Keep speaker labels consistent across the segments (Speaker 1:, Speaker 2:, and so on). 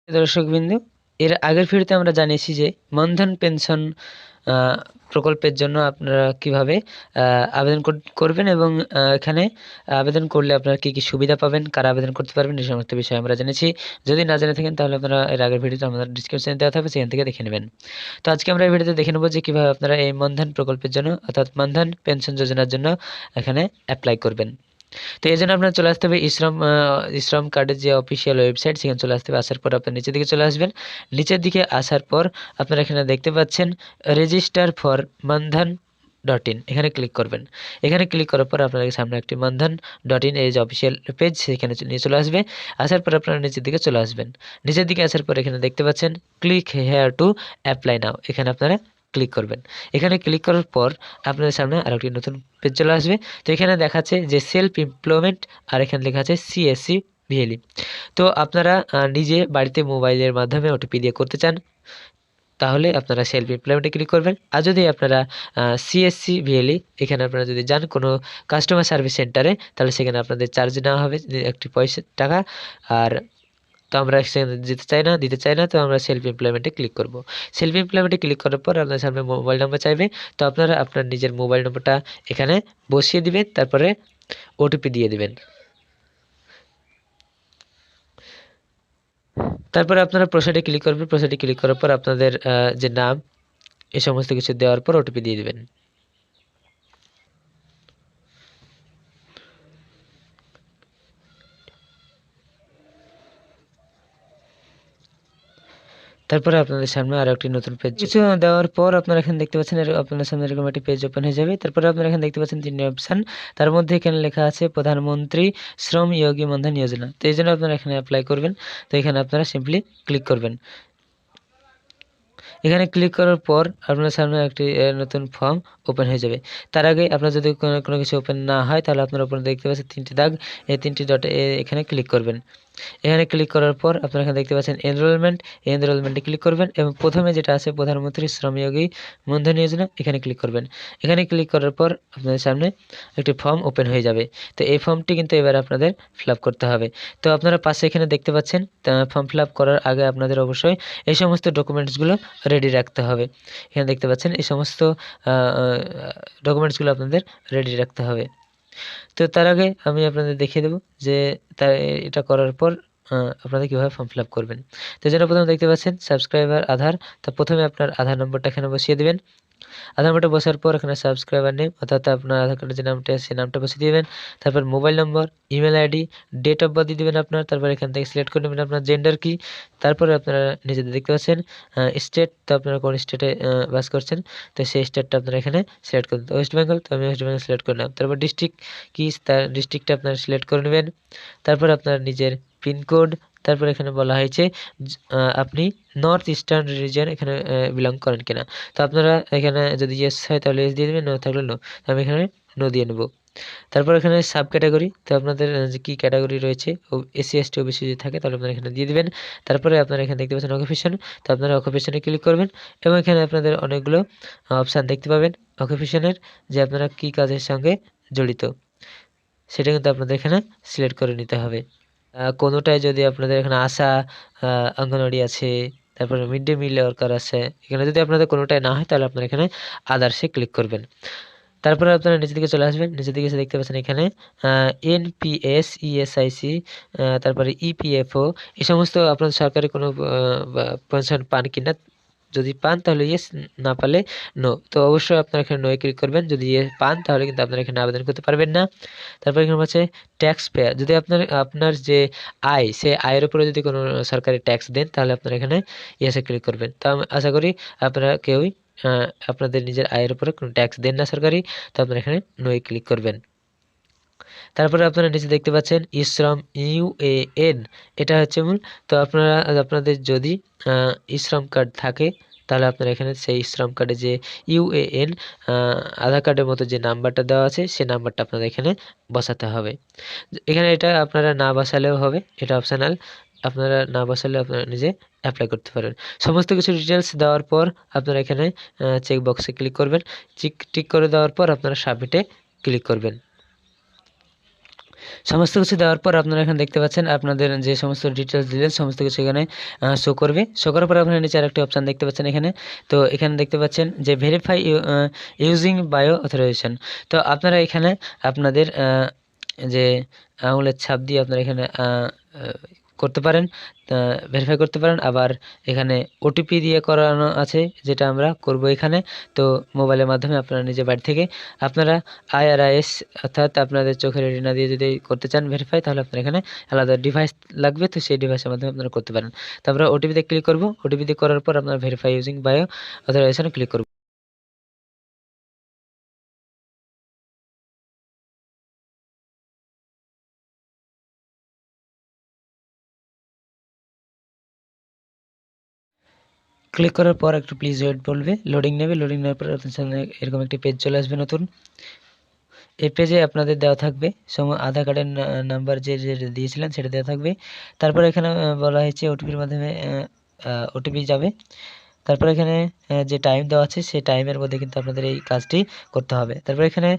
Speaker 1: দর্শকবৃন্দ, এর আগের ভিডিওতে আমরা জানিয়েছি যে বন্ধন পেনশন প্রকল্পের জন্য আপনারা কিভাবে আবেদন করবেন এবং এখানে আবেদন করলে আপনারা কি কি সুবিধা পাবেন, কারা আবেদন করতে পারবেন, এই সমস্ত বিষয়ে আমরা জেনেছি। যদি না জেনে থাকেন তাহলে আপনারা এর আগের ভিডিওতে আমাদের ডিসক্রিপশনে দেওয়া থাকবে, সেখান থেকে দেখে নেবেন। তো আজকে আমরা এই ভিডিওতে দেখে নেব যে কিভাবে আপনারা এই বন্ধন প্রকল্পের জন্য অর্থাৎ বন্ধন পেনশন যোজনার জন্য এখানে অ্যাপ্লাই করবেন। তো এই জন্য আপনার চলে আসতে হবে ইশ্রম কার্ডের যে অফিসিয়াল ওয়েবসাইট, সেখানে চলে আসতে হবে। আসার পর আপনার নিচের দিকে চলে আসবেন। নিচের দিকে আসার পর আপনারা এখানে দেখতে পাচ্ছেন রেজিস্টার ফর বন্ধন .in, এখানে ক্লিক করবেন। এখানে ক্লিক করার পর আপনার সামনে একটি বন্ধন .in এই যে অফিসিয়াল পেজ, সেখানে নিয়ে চলে আসবে। আসার পর আপনারা নিচের দিকে চলে আসবেন। নিচের দিকে আসার পর এখানে দেখতে পাচ্ছেন ক্লিক হেয়ার টু অ্যাপ্লাই নাও, এখানে আপনারা ক্লিক করবেন। এখানে ক্লিক করার পর আপনাদের সামনে আরেকটি নতুন পেজ চলে আসবে। তো এখানে দেখাচ্ছে যে সেলফ এমপ্লয়মেন্ট, আর এখানে লেখা আছে সিএসসি ভিএলই। তো আপনারা নিজে বাড়িতে মোবাইলের মাধ্যমে ওটিপি দিয়ে করতে চান, তাহলে আপনারা সেলফ এমপ্লয়মেন্টে ক্লিক করবেন। আর যদি আপনারা সিএসসি ভিএলই, এখানে আপনারা যদি যান কোনো কাস্টমার সার্ভিস সেন্টারে, তাহলে সেখানে আপনাদের চার্জ নেওয়া হবে একটি টাকা। আর তো আমরা সেখানে দিতে চাই না, তো আমরা সেলফ এমপ্লয়মেন্টে ক্লিক করব। সেলফ এমপ্লয়মেন্টে ক্লিক করার পর আপনার সামনে মোবাইল নাম্বার চাইবে। তো আপনারা আপনার নিজের মোবাইল নম্বরটা এখানে বসিয়ে দিবেন, তারপরে ওটিপি দিয়ে দিবেন। তারপরে আপনারা প্রসিডে ক্লিক করবেন। প্রসিডে ক্লিক করার পর আপনাদের যে নাম, এই সমস্ত কিছু দেওয়ার পর ওটিপি দিয়ে দিবেন। তারপরে আপনাদের সামনে আরো একটি নতুন পেজ কিছু দেওয়ার পর আপনারা এখানে দেখতে পাচ্ছেন আপনাদের সামনে এরকম একটি পেজ ওপেন হয়ে যাবে। তারপরে আপনারা এখানে দেখতে পাচ্ছেন 3টি অপশন, তার মধ্যে এখানে লেখা আছে প্রধানমন্ত্রী শ্রম যোগী মনধন যোজনা। তো এই জন্য আপনারা এখানে অ্যাপ্লাই করবেন। তো এখানে আপনারা সিম্পলি ক্লিক করবেন। এখানে ক্লিক করার পর আপনার সামনে একটি নতুন ফর্ম ওপেন হয়ে যাবে। তার আগে আপনার যদি কোনো কিছু ওপেন না হয়, তাহলে আপনার উপরে দেখতে পাচ্ছেন 3টি দাগ, এই 3টি ডটে এখানে ক্লিক করবেন। এখানে ক্লিক করার পর আপনারা এখানে দেখতে পাচ্ছেন এনরোলমেন্ট, এই এনরোলমেন্টে ক্লিক করবেন এবং প্রথমে যেটা আছে প্রধানমন্ত্রী শ্রমযোগী মনধন যোজনা, এখানে ক্লিক করবেন। এখানে ক্লিক করার পর আপনাদের সামনে একটি ফর্ম ওপেন হয়ে যাবে। তো এই ফর্মটি কিন্তু এবার আপনাদের ফিল করতে হবে। তো আপনারা পাশে এখানে দেখতে পাচ্ছেন ফর্ম ফিল করার আগে আপনাদের অবশ্যই এই সমস্ত ডকুমেন্টসগুলো রেডি রাখতে হবে। এখানে দেখতে পাচ্ছেন এই সমস্ত ডকুমেন্টসগুলো আপনাদের রেডি রাখতে হবে। তো তার আগে আমি আপনাদের দেখিয়ে দেবো যে এটা করার পর আপনাদের কীভাবে ফর্ম ফিল করবেন। তো যেটা প্রথমে দেখতে পাচ্ছেন সাবস্ক্রাইবার আধার। তা প্রথমে আপনার আধার নম্বরটা এখানে বসিয়ে দেবেন। আধার নম্বরটা বসার পর এখানে সাবস্ক্রাইবার নেম, অর্থাৎ আপনার আধার কার্ডের যে নামটা আছে সেই নামটা বসিয়ে দিবেন। তারপর mobile number, email ID, date of birth দিয়ে দেবেন আপনার। তারপর এখান থেকে সিলেক্ট করে নেবেন আপনার জেন্ডার কি। তারপরে আপনারা নিজেদের দেখতে পাচ্ছেন স্টেট, তো আপনারা কোন স্টেটে বাস করছেন, তো সেই স্টেটটা আপনারা এখানে সিলেক্ট করবেন। ওয়েস্ট বেঙ্গল, তো আমি ওয়েস্ট বেঙ্গল সিলেক্ট করলাম। তারপর ডিস্ট্রিক্ট কি, তার ডিস্ট্রিক্টটা আপনারা সিলেক্ট করে নেবেন। তারপর আপনার নিজের পিনকোড, তারপর এখানে বলা হয়েছে আপনি নর্থ ইস্টার্ন রিজিয়ন এখানে বিলং করেন কিনা। তো আপনারা এখানে যদি ইয়েস হয় তাহলে ইয়েস দিয়ে দেবেন, নো থাকলে নো। তো আমি এখানে নো দিয়ে নেব। তারপর এখানে সাব ক্যাটাগরি, তো আপনাদের যে কী ক্যাটাগরি রয়েছে, এসসি এসটি ওবিসি যদি থাকে তাহলে আপনারা এখানে দিয়ে দিবেন। তারপরে আপনারা এখানে দেখতে পাচ্ছেন অকুপেশন, তো আপনারা অকুপেশনে ক্লিক করবেন এবং এখানে আপনাদের অনেকগুলো অপশান দেখতে পাবেন অকুপেশনের, যে আপনারা কী কাজের সঙ্গে জড়িত সেটা কিন্তু আপনাদের এখানে সিলেক্ট করে নিতে হবে। কোনোটায় যদি আপনাদের এখানে আশা, অঙ্গনওয়াড়ি আছে, তারপরে মিড ডে মিল ওয়ার্কার আছে, এখানে যদি আপনাদের কোনোটাই না হয় তাহলে আপনারা এখানে আদার্সে ক্লিক করবেন। তারপরে আপনারা নিচের দিকে চলে আসবেন। নিচের দিকে এসে দেখতে পাচ্ছেন এখানে এনপিএস, ইএসআইসি, তারপরে ইপিএফও, এই সমস্ত আপনার সরকারি কোনো পেনশন পান কিনা, যদি পান তাহলে ইয়েস, না পারলে নো। তো অবশ্যই আপনারা এখানে নোয়ে ক্লিক করবেন। যদি পান তাহলে কিন্তু আপনারা এখানে আবেদন করতে পারবেন না। তারপর এখানে হচ্ছে ট্যাক্স পেয়ার, যদি আপনার যে আয়, সে আয়ের উপরে যদি কোনো সরকারি ট্যাক্স দেন তাহলে আপনারা এখানে ইয়েসে ক্লিক করবেন। তো আমি আশা করি আপনারা কেউই আপনাদের নিজের আয়ের উপরে কোনো ট্যাক্স দেন না সরকারি, তো আপনারা এখানে নোয়ে ক্লিক করবেন। তারপরে আপনারা নিচে দেখতে পাচ্ছেন ই-শ্রম ইউএএন, এটা হচ্ছে মূল। তো আপনারা আপনাদের যদি ই-শ্রম কার্ড থাকে তাহলে আপনারা এখানে সেই শ্রম কার্ডে যে ইউএএন, আধার কার্ডের মতো যে নাম্বারটা দেওয়া আছে সেই নাম্বারটা আপনাদের এখানে বসাতে হবে। এখানে এটা আপনারা না বসালেও হবে, এটা অপশনাল, আপনারা না বসালে আপনারা নিজে অ্যাপ্লাই করতে পারবেন। সমস্ত কিছু ডিটেলস দেওয়ার পর আপনারা এখানে চেক বক্সে ক্লিক করবেন। টিক করে দেওয়ার পর আপনারা সাবমিটে ক্লিক করবেন। সমস্ত কিছু দেওয়ার পর আপনারা এখানে দেখতে পাচ্ছেন আপনাদের যে সমস্ত ডিটেলস দিলেন সমস্ত কিছু এখানে শো করবে। শো করার পর আপনারা নিচে আরেকটি অপশান দেখতে পাচ্ছেন এখানে। তো এখানে দেখতে পাচ্ছেন যে ভেরিফাই ইউজিং বায়ো অথরাইজেশন। তো আপনারা এখানে আপনাদের যে আঙুলের ছাপ দিয়ে আপনারা এখানে করতে পারেন, ভেরিফাই করতে পারেন। আবার এখানে ওটিপি দিয়ে করানো আছে, যেটা আমরা করব এখানে। তো মোবাইলের মাধ্যমে আপনারা নিজে বাড়ি থেকে আপনারা IRIS অর্থাৎ আপনাদের চোখের রেটিনা দিয়ে যদি করতে চান ভেরিফাই, তাহলে আপনার এখানে আলাদা ডিভাইস লাগবে। তো সেই ডিভাইসের মাধ্যমে আপনারা করতে পারেন। তারপরে ওটিপিতে ক্লিক করব। ওটিপিতে করার পর আপনারা ভেরিফাই ইউজিং বায়ো অথরাইজেশনে ক্লিক করব। ক্লিক করার পর একটু প্লিজ ওয়েট বলবে, লোডিং নেবে। লোডিং নেওয়ার পর আপনার সামনে এরকম একটি পেজ চলে আসবে নতুন। এই পেজে আপনাদের দেওয়া থাকবে আধার কার্ডের নাম্বার যে দিয়েছিলেন সেটা দেওয়া থাকবে। তারপর এখানে বলা হয়েছে ওটিপির মাধ্যমে ওটিপি যাবে। তারপর এখানে যে টাইম দেওয়া আছে সেই টাইমের মধ্যে কিন্তু আপনাদের এই কাজটি করতে হবে। তারপর এখানে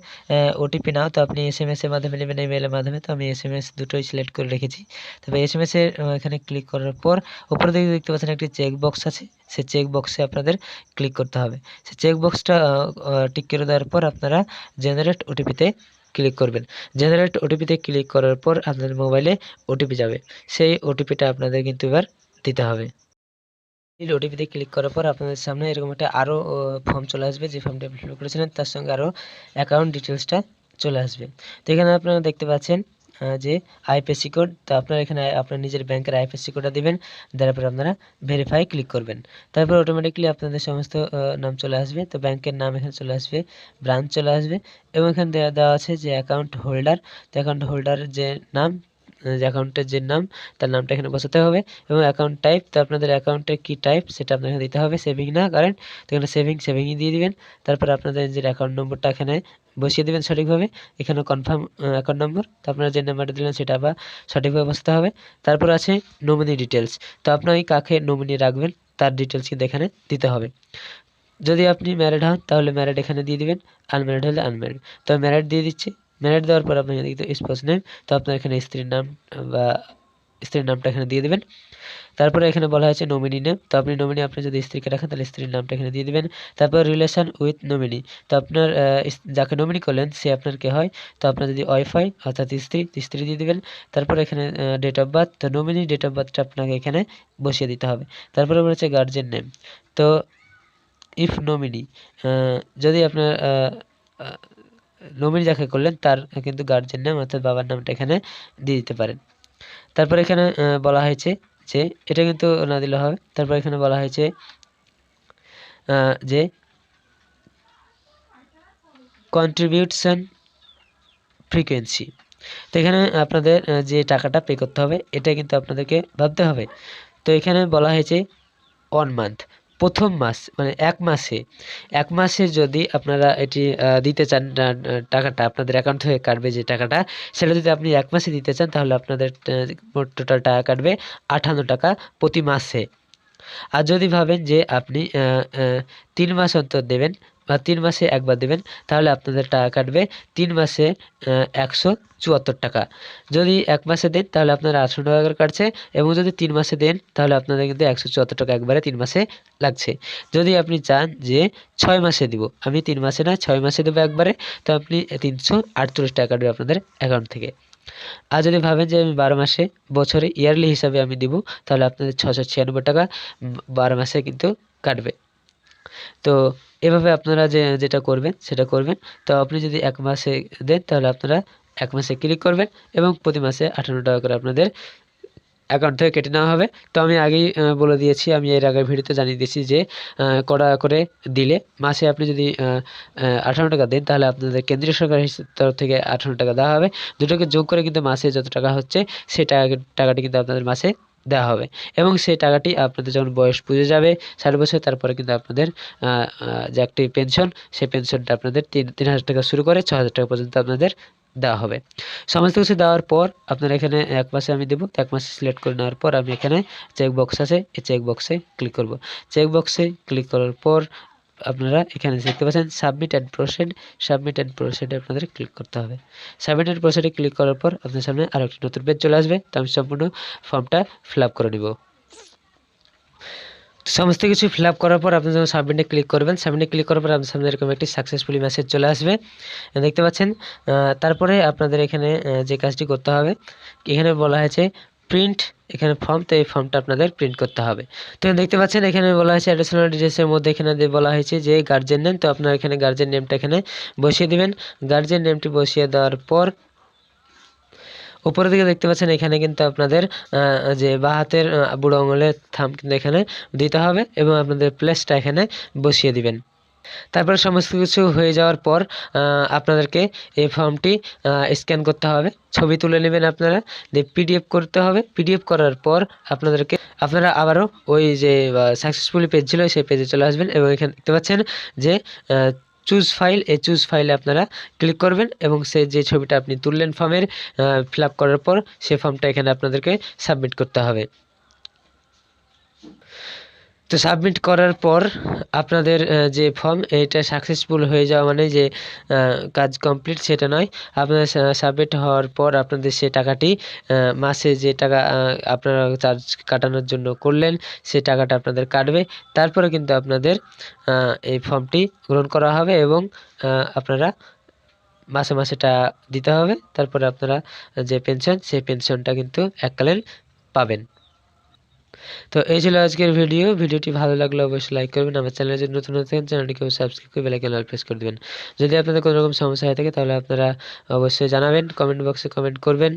Speaker 1: ওটিপি নাও, তো আপনি SMS এর মাধ্যমে নেবেন, ইমেলের মাধ্যমে। তো আমি SMS দুটোই সিলেক্ট করে রেখেছি। তবে SMS এর এখানে ক্লিক করার পর উপর দিকে দেখতে পাচ্ছেন একটি চেক বক্স আছে, সেই চেক বক্সে আপনাদের ক্লিক করতে হবে। সেই চেক বক্সটা টিক করে দেওয়ার পর আপনারা জেনারেট ওটিপিতে ক্লিক করবেন। জেনারেট ওটিপিতে ক্লিক করার পর আপনাদের মোবাইলে ওটিপি যাবে। সেই ওটিপিটা আপনাদের কিন্তু এবার দিতে হবে। ওটিপিতে ক্লিক করার পর আপনাদের সামনে এরকম একটা আরও ফর্ম চলে আসবে, যে ফর্মটা আপনি ফিল করেছিলেন তার সঙ্গে আরও অ্যাকাউন্ট ডিটেলসটা চলে আসবে। তো এখানে আপনারা দেখতে পাচ্ছেন যে IFSC কোড। তো আপনারা এখানে আপনার নিজের ব্যাংকের IFSC কোডটা দেবেন, দেওয়ার পর আপনারা ভেরিফাই ক্লিক করবেন। তারপর অটোমেটিকলি আপনাদের সমস্ত নাম চলে আসবে। তো ব্যাংকের নাম এখানে চলে আসবে, ব্রাঞ্চ চলে আসবে, এবং এখানে দেওয়া আছে যে অ্যাকাউন্ট হোল্ডার। তো অ্যাকাউন্ট হোল্ডারের যে নাম, যে অ্যাকাউন্টের যে নাম, তার নামটা এখানে বসাতে হবে। এবং অ্যাকাউন্ট টাইপ, তো আপনাদের অ্যাকাউন্টের কি টাইপ সেটা আপনাকে দিতে হবে, সেভিং না কারেন্ট। তো এখানে সেভিংই দিয়ে দিবেন। তারপর আপনাদের যে অ্যাকাউন্ট নম্বরটা এখানে বসিয়ে দেবেন সঠিকভাবে। এখানে কনফার্ম অ্যাকাউন্ট নম্বর, তো আপনারা যে নাম্বারটা দিলেন সেটা আবার সঠিকভাবে বসাতে হবে। তারপর আছে নমিনি ডিটেলস, তো আপনার কাকে নমিনি রাখবেন তার ডিটেলস কিন্তু এখানে দিতে হবে। যদি আপনি ম্যারিড হন তাহলে ম্যারিড এখানে দিয়ে দিবেন, আনম্যারিড হলে আনম্যারিড। তো ম্যারিড দিয়ে দিচ্ছি। ম্যারিড দেওয়ার পর আপনার এখানে স্পোজ নেম, তো আপনার এখানে স্ত্রীর নাম বা স্ত্রীর নামটা এখানে দিয়ে দিবেন। তারপরে এখানে বলা হয়েছে নমিনি নেম, তো আপনি নমিনি আপনি যদি স্ত্রীকে রাখেন তাহলে স্ত্রীর নামটা এখানে দিয়ে দিবেন। তারপর রিলেশন উইথ নমিনি, তো আপনার যাকে নমিনি করলেন সে আপনার কে হয়। তো আপনার যদি ওয়াইফ হয় অর্থাৎ স্ত্রী দিয়ে দিবেন। তারপর এখানে ডেট অফ বার্থ, তো নমিনি ডেট অফ বার্থটা আপনাকে এখানে বসিয়ে দিতে হবে। তারপরে হচ্ছে গার্জেন নেম, তো ইফ নমিনি, যদি আপনার নমিনি যাকে করলেন তার কিন্তু গার্জেন নেম অর্থাৎ বাবার নামটা এখানে দিয়ে দিতে পারেন। তারপর এখানে বলা হয়েছে যে এটা কিন্তু না দিলে হবে। তারপর এখানে বলা হয়েছে যে কন্ট্রিবিউশন ফ্রিকোয়েন্সি, তো এখানে আপনাদের যে টাকাটা পে করতে হবে এটা কিন্তু আপনাদেরকে ভাবতে হবে। তো এখানে বলা হয়েছে 1 মান্থ, প্রথম মাস মানে এক মাসে যদি আপনারা এটি দিতে চান, টাকাটা আপনাদের অ্যাকাউন্ট থেকে কাটবে যে টাকাটা, সেটা যদি আপনি 1 মাসে দিতে চান তাহলে আপনাদের মোট টোটাল টাকা কাটবে 58 টাকা প্রতি মাসে। আর যদি ভাবেন যে আপনি 3 মাস অন্তর দেবেন বা 3 মাসে একবার দেবেন, তাহলে আপনাদের টাকা কাটবে 3 মাসে 174 টাকা। যদি 1 মাসে দেন তাহলে আপনার 800 টাকা করে কাটছে, এবং যদি 3 মাসে দেন তাহলে আপনাদের কিন্তু 174 টাকা একবারে 3 মাসে লাগছে। যদি আপনি চান যে 6 মাসে দিব, আমি 3 মাসে না 6 মাসে দেবো একবারে, তো আপনি 348 টাকা কাটবে আপনাদের অ্যাকাউন্ট থেকে। আর যদি ভাবেন যে আমি 12 মাসে বছরে ইয়ারলি হিসাবে আমি দিব, তাহলে আপনাদের 696 টাকা 12 মাসে কিন্তু কাটবে। তো এভাবে আপনারা যেটা করবেন সেটা করবেন। তো আপনি যদি 1 মাসে দেন তাহলে আপনারা 1 মাসে ক্লিক করবেন, এবং প্রতি মাসে 58 টাকা করে আপনাদের অ্যাকাউন্ট থেকে কেটে নেওয়া হবে। তো আমি আগেই বলে দিয়েছি, আমি এর আগের ভিডিওতে জানিয়ে দিয়েছি যে কটা করে দিলে মাসে আপনি যদি 58 টাকা দেন তাহলে আপনাদের কেন্দ্রীয় সরকারের তরফ থেকে 58 টাকা দেওয়া হবে। দুটোকে যোগ করে কিন্তু মাসে যত টাকা হচ্ছে সেই টাকাটি কিন্তু আপনাদের মাসে দেওয়া হবে, এবং সেই টাকাটি আপনাদের যখন বয়স পুজে যাবে 60 বছর, তারপরে কিন্তু আপনাদের যে একটি পেনশন, সেই পেনশনটা আপনাদের 3,000 টাকা শুরু করে 6,000 টাকা পর্যন্ত আপনাদের দেওয়া হবে। সমস্ত কিছু দেওয়ার পর আপনারা এখানে 1 মাসে আমি দেবো, তো 1 মাসে সিলেক্ট করে নেওয়ার পর আমি এখানে চেক বক্স আছে, এই চেক বক্সে ক্লিক করব। চেক বক্সে ক্লিক করার পর আপনারা এখানে দেখতে পাচ্ছেন সাবমিট অ্যান্ড প্রসিডে আপনাদের ক্লিক করতে হবে। সাবমিট অ্যান্ড প্রসিডে ক্লিক করার পর আপনার সামনে আরও একটি নতুন পেজ চলে আসবে। তো আমি সম্পূর্ণ ফর্মটা ফিল আপ করে নিব। সমস্ত কিছু ফিল আপ করার পর আপনি যখন সাবমিটে ক্লিক করবেন, সাবমিটে ক্লিক করার পর আপনার সামনে এরকম একটি সাকসেসফুলি মেসেজ চলে আসবে, দেখতে পাচ্ছেন। তারপরে আপনাদের এখানে যে কাজটি করতে হবে, এখানে বলা হয়েছে প্রিন্ট এখানে ফর্ম, তো এই ফর্মটা আপনাদের প্রিন্ট করতে হবে। তো দেখতে পাচ্ছেন এখানে বলা হয়েছে অ্যাডিশনাল ডিটেলসের মধ্যে এখানে বলা হয়েছে যে গার্জেন নেম, তো আপনার এখানে গার্জেন নেমটা এখানে বসিয়ে দিবেন। গার্জেন নেমটি বসিয়ে দেওয়ার পর উপরের দিকে দেখতে পাচ্ছেন এখানে কিন্তু আপনাদের যে বাঁ হাতের বুড়ো আঙুলের থাম্ব কিন্তু এখানে দিতে হবে এবং আপনাদের প্লেসটা এখানে বসিয়ে দিবেন। তারপরে সমস্ত কিছু হয়ে যাওয়ার পর আপনাদেরকে এই ফর্মটি স্ক্যান করতে হবে, ছবি তুলে নেবেন আপনারা, দিয়ে পিডিএফ করতে হবে। পিডিএফ করার পর আপনারা আবারও ওই যে সাকসেসফুলি পেজ ছিল সেই পেজে চলে আসবেন এবং এখানে দেখতে পাচ্ছেন যে চুজ ফাইল, এই চুজ ফাইলে আপনারা ক্লিক করবেন এবং সেই যে ছবিটা আপনি তুললেন ফর্মের ফিল আপ করার পর সেই ফর্মটা এখানে আপনাদেরকে সাবমিট করতে হবে। তো সাবমিট করার পর আপনাদের যে ফর্ম এটা সাকসেসফুল হয়ে যাওয়া মানে যে কাজ কমপ্লিট সেটা নয়। আপনাদের সাবমিট হওয়ার পর আপনাদের সে টাকাটি মাসে যে টাকা আপনারা চার্জ কাটানোর জন্য করলেন সে টাকাটা আপনাদের কাটবে। তারপরে কিন্তু আপনাদের এই ফর্মটি গ্রহণ করা হবে এবং আপনারা মাসে মাসে টাকা দিতে হবে। তারপরে আপনারা যে পেনশন সেই পেনশনটা কিন্তু এককালীন পাবেন। তো এই ছিল আজকের ভিডিওটি ভালো লাগলে অবশ্যই লাইক করবেন। আমার চ্যানেলে যদি নতুন থাকেন চ্যানেলটিকে সাবস্ক্রাইব করে বেল আইকন অল প্রেস করে দিবেন। যদি আপনাদের কোনো রকম সমস্যা হয়ে থাকে তাহলে আপনারা অবশ্যই জানাবেন, কমেন্ট বক্সে কমেন্ট করবেন।